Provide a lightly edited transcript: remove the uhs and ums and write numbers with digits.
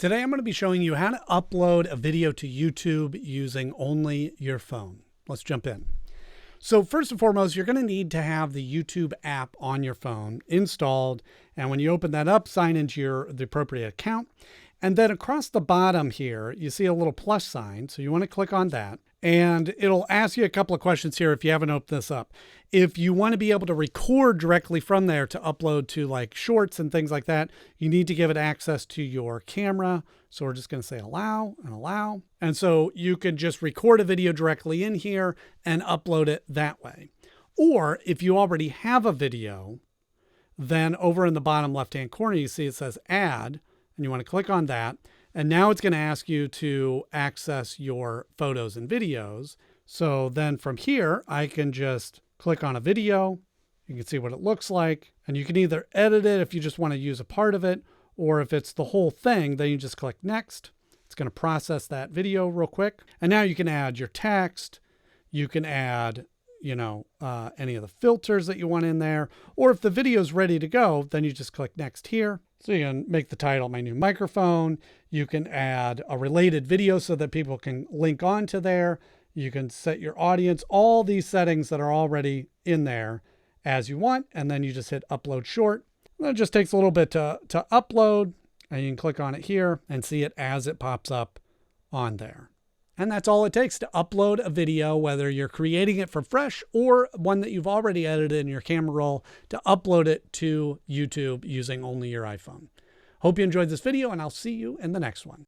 Today I'm going to be showing you how to upload a video to YouTube using only your phone. Let's jump in. So first and foremost, you're going to need to have the YouTube app on your phone installed. And when you open that up, sign into the appropriate account. And then across the bottom here, you see a little plus sign. So you want to click on that. And it'll ask you a couple of questions here if you haven't opened this up. If you want to be able to record directly from there to upload to like shorts and things like that, you need to give it access to your camera. So we're just going to say allow and allow. And so you can just record a video directly in here and upload it that way. Or if you already have a video, then over in the bottom left-hand corner, you see it says add, and you want to click on that. And now it's going to ask you to access your photos and videos. So then from here, I can just click on a video. You can see what it looks like. And you can either edit it if you just want to use a part of it, or if it's the whole thing, then you just click next. It's going to process that video real quick. And now you can add your text. You can add, any of the filters that you want in there. Or if the video is ready to go, then you just click next here. So you can make the title my new microphone. You can add a related video so that people can link onto there. You can set your audience, all these settings that are already in there as you want. And then you just hit upload short. And it just takes a little bit to upload, and you can click on it here and see it as it pops up on there. And that's all it takes to upload a video, whether you're creating it from fresh or one that you've already edited in your camera roll, to upload it to YouTube using only your iPhone. Hope you enjoyed this video, and I'll see you in the next one.